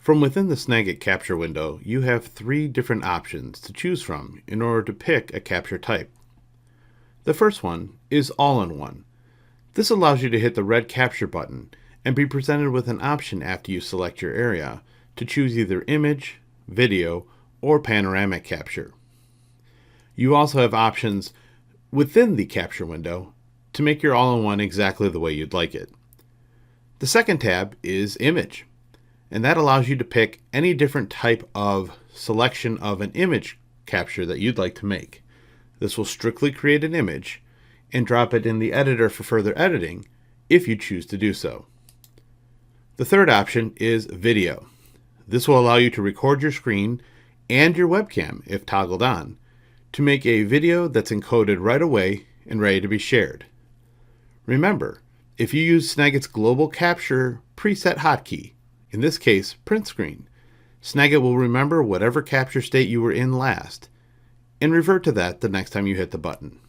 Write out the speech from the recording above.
From within the Snagit capture window, you have three different options to choose from in order to pick a capture type. The first one is all-in-one. This allows you to hit the red capture button and be presented with an option after you select your area to choose either image, video, or panoramic capture. You also have options within the capture window to make your all-in-one exactly the way you'd like it. The second tab is image, and that allows you to pick any different type of selection of an image capture that you'd like to make. This will strictly create an image and drop it in the editor for further editing if you choose to do so. The third option is video. This will allow you to record your screen and your webcam, if toggled on, to make a video that's encoded right away and ready to be shared. Remember, if you use Snagit's global capture preset hotkey, in this case print screen, Snagit will remember whatever capture state you were in last and revert to that the next time you hit the button.